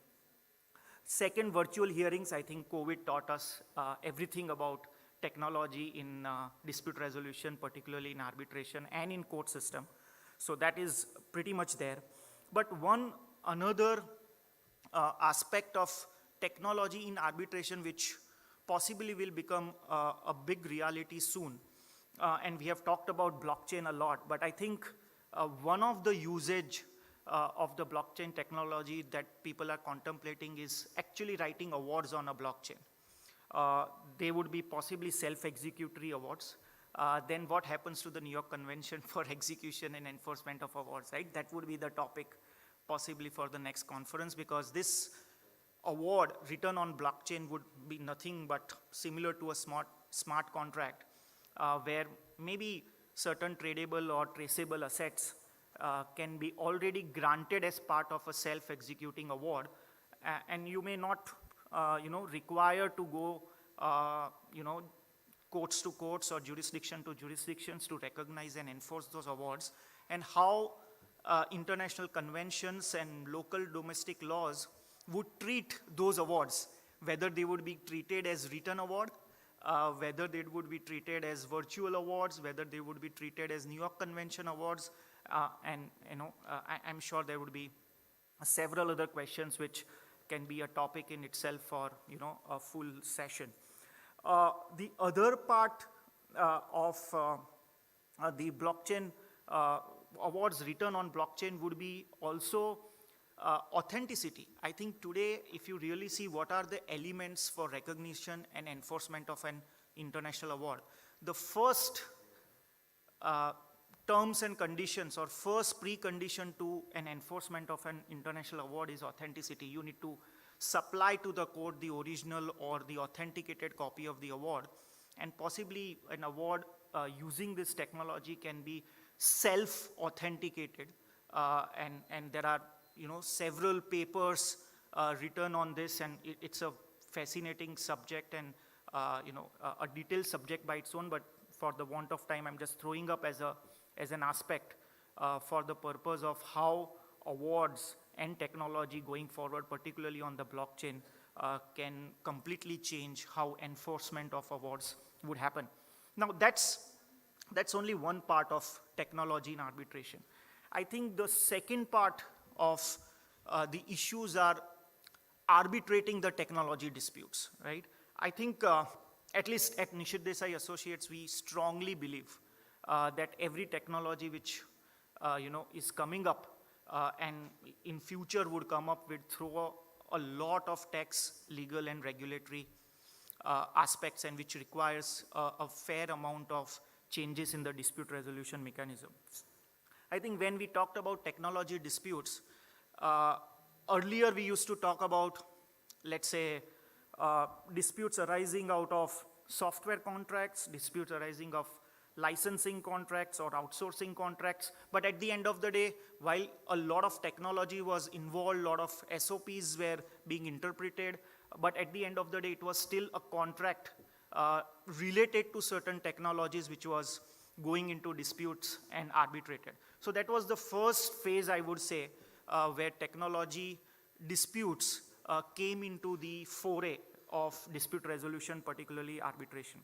Second, virtual hearings. I think COVID taught us everything about technology in dispute resolution, particularly in arbitration and in court system. So that is pretty much there. But another aspect of technology in arbitration, which possibly will become a big reality soon, and we have talked about blockchain a lot, but I think one of the usage of the blockchain technology that people are contemplating is actually writing awards on a blockchain. They would be possibly self-executory awards. Then what happens to the New York Convention for execution and enforcement of awards, right? That would be the topic possibly for the next conference, because this award written on blockchain would be nothing but similar to a smart contract, where maybe certain tradable or traceable assets can be already granted as part of a self-executing award, and you may not require to go courts to courts or jurisdiction to jurisdictions to recognize and enforce those awards, and how international conventions and local domestic laws would treat those awards, whether they would be treated as written award, whether they would be treated as virtual awards, whether they would be treated as New York Convention awards, and I'm sure there would be several other questions which can be a topic in itself for a full session. The other part of the blockchain awards written on blockchain would be also authenticity. I think today, if you really see what are the elements for recognition and enforcement of an international award, the first terms and conditions or first precondition to an enforcement of an international award is authenticity. You need to supply to the court the original or the authenticated copy of the award, and possibly an award using this technology can be self-authenticated, and there are several papers written on this, and it's a fascinating subject and a detailed subject by its own, but for the want of time, I'm just throwing up as an aspect for the purpose of how awards and technology going forward, particularly on the blockchain, can completely change how enforcement of awards would happen. Now, that's only one part of technology in arbitration. I think the second part of the issues are arbitrating the technology disputes, right? I think at least at Nishit Desai Associates, we strongly believe that every technology which is coming up and in future would come up with through a lot of tax, legal and regulatory aspects, and which requires a fair amount of changes in the dispute resolution mechanism. I think when we talked about technology disputes, earlier we used to talk about, let's say, disputes arising out of software contracts, disputes arising of licensing contracts or outsourcing contracts. But at the end of the day, while a lot of technology was involved, a lot of SOPs were being interpreted, but at the end of the day, it was still a contract related to certain technologies which was going into disputes and arbitrated. So that was the first phase, I would say, where technology disputes came into the foray of dispute resolution, particularly arbitration.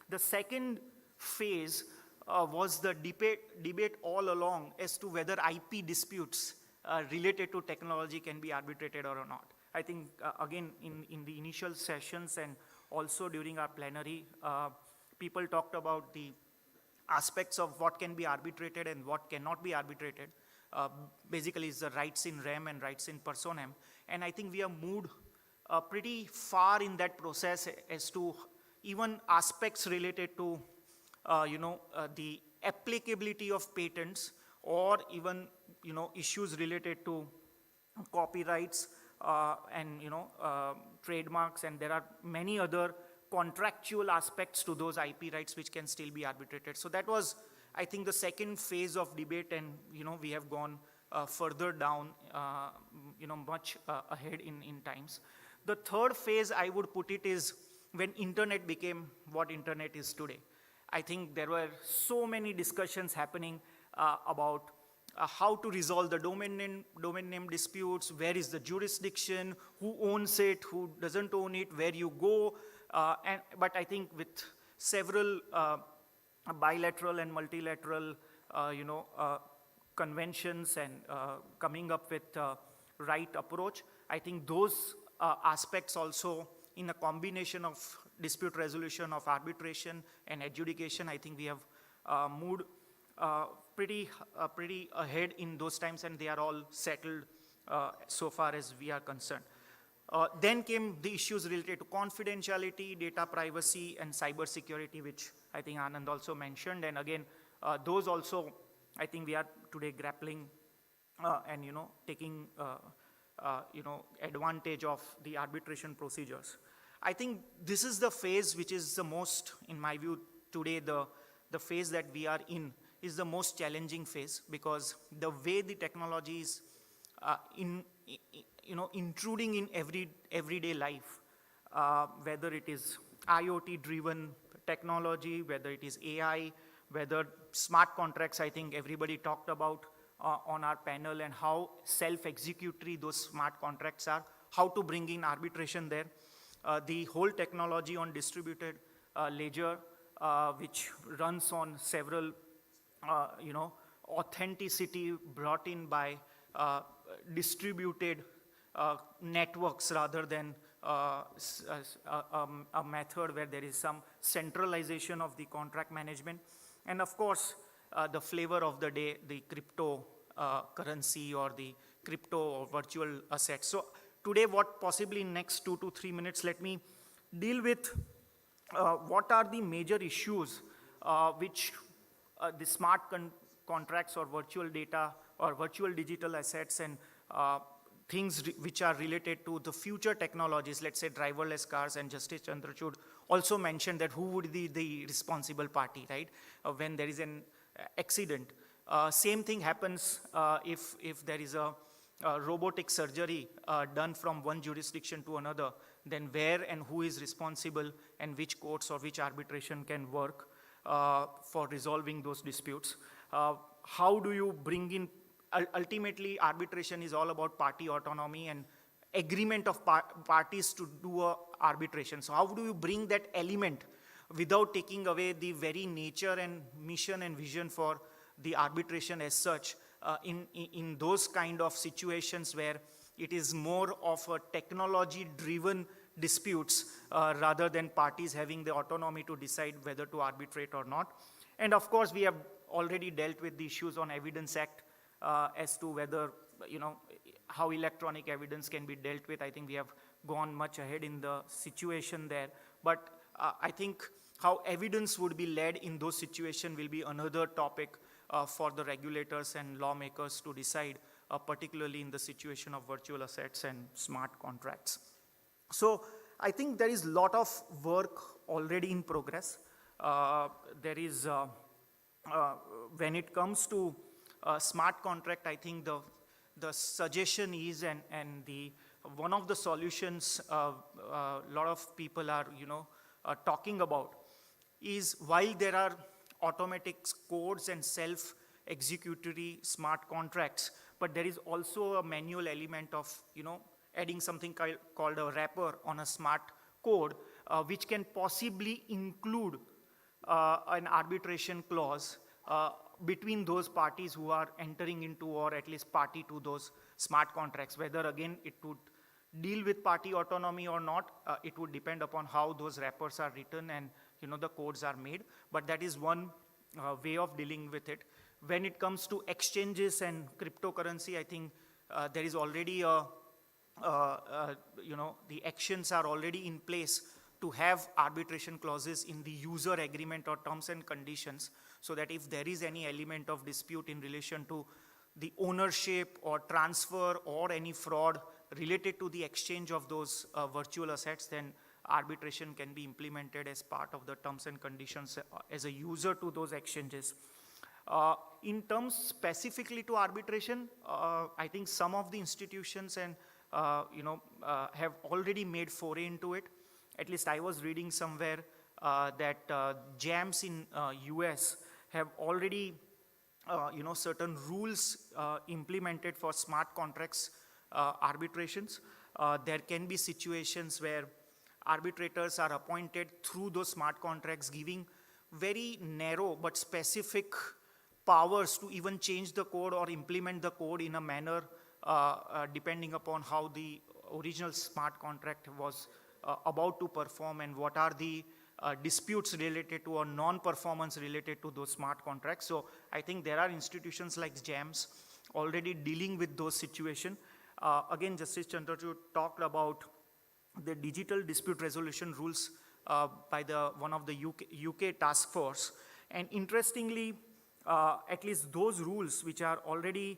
The second phase was the debate all along as to whether IP disputes related to technology can be arbitrated or not. I think, again, in the initial sessions and also during our plenary, people talked about the aspects of what can be arbitrated and what cannot be arbitrated. Basically, it's the rights in rem and rights in personam. And I think we have moved pretty far in that process as to even aspects related to the applicability of patents, or even issues related to copyrights and trademarks, and there are many other contractual aspects to those IP rights which can still be arbitrated. So that was, I think, the second phase of debate, and we have gone further down, much ahead in times. The third phase, I would put it, is when internet became what internet is today. I think there were so many discussions happening about how to resolve the domain name disputes, where is the jurisdiction, who owns it, who doesn't own it, where you go. But I think with several bilateral and multilateral conventions and coming up with right approach, I think those aspects also, in a combination of dispute resolution, of arbitration and adjudication, I think we have moved pretty ahead in those times, and they are all settled so far as we are concerned. Then came the issues related to confidentiality, data privacy, and cybersecurity, which I think Anand also mentioned. And again, those also, I think we are today grappling and taking advantage of the arbitration procedures. I think this is the phase which is the most, in my view, today the phase that we are in is the most challenging phase, because the way the technology is intruding in everyday life, whether it is IoT-driven technology, whether it is AI, whether smart contracts, I think everybody talked about on our panel, and how self-executory those smart contracts are, how to bring in arbitration there. The whole technology on distributed ledger, which runs on several, authenticity brought in by distributed networks rather than a method where there is some centralization of the contract management. And of course, the flavor of the day, the crypto currency or the crypto or virtual assets. So today, what possibly in next 2 to 3 minutes, let me deal with what are the major issues which the smart contracts or virtual data or virtual digital assets and things which are related to the future technologies, let's say driverless cars. And Justice Chandrachud also mentioned that who would be the responsible party, right, when there is an accident. Same thing happens if there is a robotic surgery done from one jurisdiction to another, then where and who is responsible, and which courts or which arbitration can work for resolving those disputes. How do you bring in, ultimately arbitration is all about party autonomy and agreement of parties to do a arbitration. So how do you bring that element without taking away the very nature and mission and vision for the arbitration as such, in those kind of situations where it is more of a technology-driven disputes rather than parties having the autonomy to decide whether to arbitrate or not. And of course, we have already dealt with the issues on Evidence Act as to whether, how electronic evidence can be dealt with. I think we have gone much ahead in the situation there. But I think how evidence would be led in those situations will be another topic for the regulators and lawmakers to decide, particularly in the situation of virtual assets and smart contracts. So I think there is a lot of work already in progress. There is, when it comes to smart contract, I think the suggestion is, and one of the solutions a lot of people are, talking about is, while there are automatic codes and self-executory smart contracts, but there is also a manual element of, adding something called a wrapper on a smart code, which can possibly include an arbitration clause between those parties who are entering into, or at least party to, those smart contracts. Whether, again, it would deal with party autonomy or not, it would depend upon how those wrappers are written and the codes are made. But that is one way of dealing with it. When it comes to exchanges and cryptocurrency, I think there is already the actions are already in place to have arbitration clauses in the user agreement or terms and conditions, so that if there is any element of dispute in relation to the ownership or transfer or any fraud related to the exchange of those virtual assets, then arbitration can be implemented as part of the terms and conditions as a user to those exchanges. In terms specifically to arbitration, I think some of the institutions and have already made foray into it. At least I was reading somewhere that JAMS in US have already certain rules implemented for smart contracts arbitrations. There can be situations where arbitrators are appointed through those smart contracts, giving very narrow but specific powers to even change the code or implement the code in a manner depending upon how the original smart contract was about to perform, and what are the disputes related to or non-performance related to those smart contracts. So I think there are institutions like JAMS already dealing with those situations. Again, Justice Chandrachud talked about the digital dispute resolution rules by one of the UK task force. And interestingly, at least those rules which are already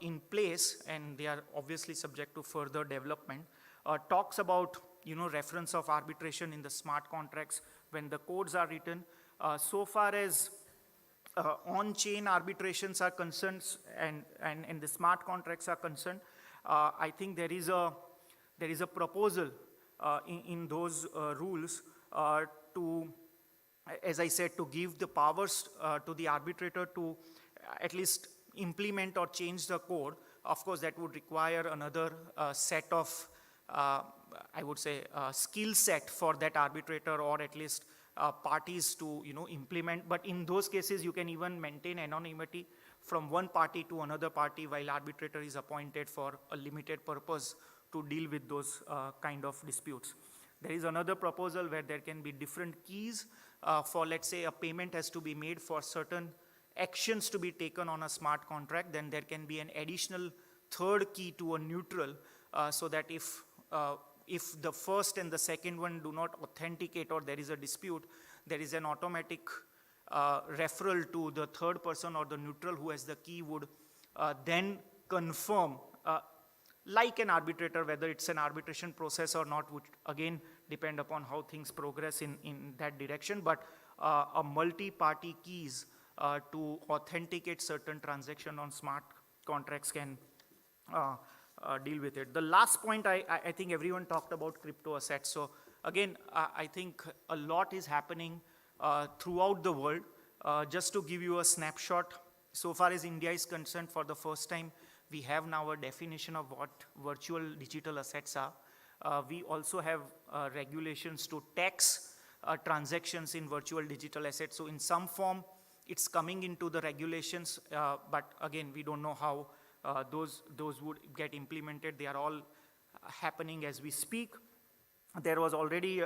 in place, and they are obviously subject to further development, talks about reference of arbitration in the smart contracts when the codes are written. So far as on-chain arbitrations are concerned and the smart contracts are concerned, I think there is a proposal in those rules to, as I said, to give the powers to the arbitrator to at least implement or change the code. Of course, that would require another set of, I would say, skill set for that arbitrator, or at least parties to implement. But in those cases, you can even maintain anonymity from one party to another party while arbitrator is appointed for a limited purpose to deal with those kind of disputes. There is another proposal where there can be different keys for, let's say, a payment has to be made for certain actions to be taken on a smart contract. Then there can be an additional third key to a neutral, so that if the first and the second one do not authenticate or there is a dispute, there is an automatic referral to the third person or the neutral who has the key would then confirm, like an arbitrator, whether it's an arbitration process or not would again depend upon how things progress in that direction. But a multi-party keys to authenticate certain transaction on smart contracts can deal with it. The last point, I think everyone talked about crypto assets. So again, I think a lot is happening throughout the world. Just to give you a snapshot, so far as India is concerned, for the first time, we have now a definition of what virtual digital assets are. We also have regulations to tax transactions in virtual digital assets. So in some form, it's coming into the regulations, but again, we don't know how those would get implemented. They are all happening as we speak. there was already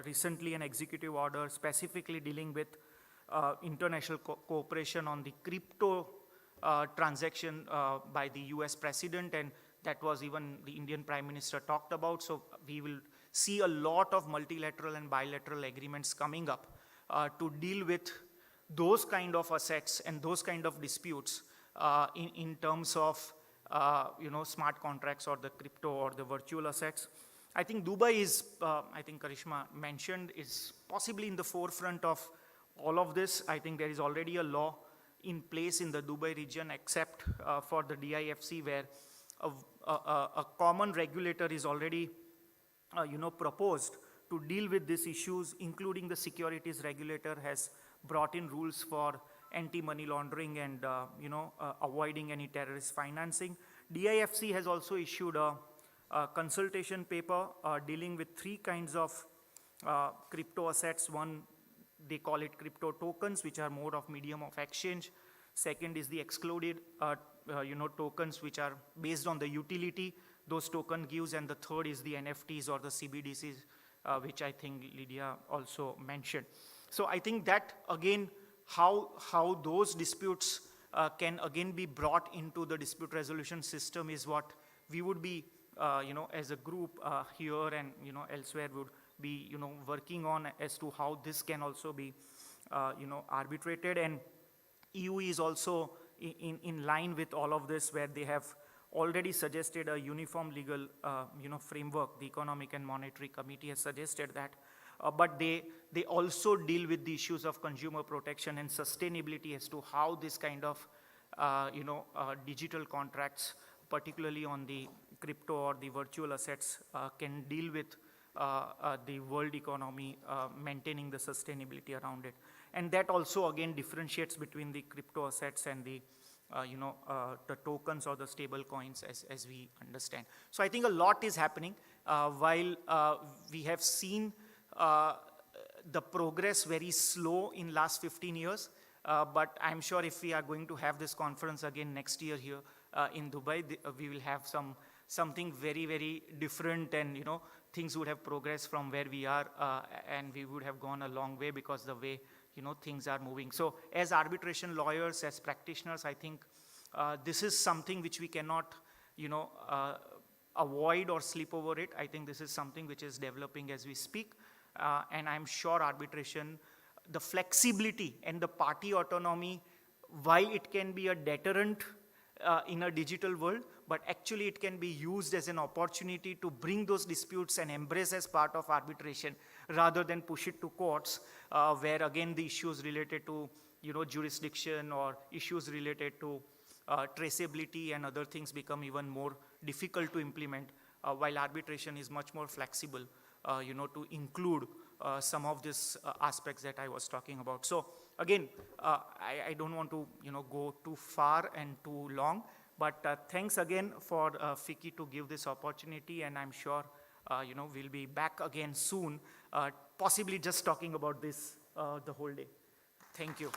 recently an executive order specifically dealing with international cooperation on the crypto transaction by the US president, and that was even the Indian Prime Minister talked about. So we will see a lot of multilateral and bilateral agreements coming up to deal with those kind of assets and those kind of disputes in terms of smart contracts or the crypto or the virtual assets. I think Dubai is, I think Karishma mentioned, is possibly in the forefront of all of this. I think there is already a law in place in the Dubai region, except for the DIFC, where a common regulator is already proposed to deal with these issues, including the securities regulator has brought in rules for anti-money laundering and avoiding any terrorist financing. DIFC has also issued a consultation paper dealing with 3 kinds of crypto assets. One, they call it crypto tokens, which are more of medium of exchange. Second is the excluded tokens, which are based on the utility those token gives. And the third is the NFTs or the CBDCs, which I think Lydia also mentioned. So I think that, again, how those disputes can again be brought into the dispute resolution system is what we would be, as a group here and elsewhere would be, working on as to how this can also be, arbitrated. And EU is also in line with all of this, where they have already suggested a uniform legal, framework. The Economic and Monetary Committee has suggested that. But they also deal with the issues of consumer protection and sustainability as to how this kind of, digital contracts, particularly on the crypto or the virtual assets, can deal with the world economy, maintaining the sustainability around it. And that also, again, differentiates between the crypto assets and the the tokens or the stable coins as we understand. So I think a lot is happening. While we have seen the progress very slow in last 15 years, but I'm sure if we are going to have this conference again next year here in Dubai, we will have something very, very different, and things would have progressed from where we are, and we would have gone a long way because the way things are moving. So as arbitration lawyers, as practitioners, I think this is something which we cannot avoid or slip over it. I think this is something which is developing as we speak, and I'm sure arbitration, the flexibility and the party autonomy, while it can be a deterrent in a digital world, but actually it can be used as an opportunity to bring those disputes and embrace as part of arbitration rather than push it to courts, where again the issues related to jurisdiction or issues related to traceability and other things become even more difficult to implement, while arbitration is much more flexible to include some of these aspects that I was talking about. So again, I don't want to go too far and too long, but thanks again for FICCI to give this opportunity, and I'm sure we'll be back again soon, possibly just talking about this the whole day. Thank you.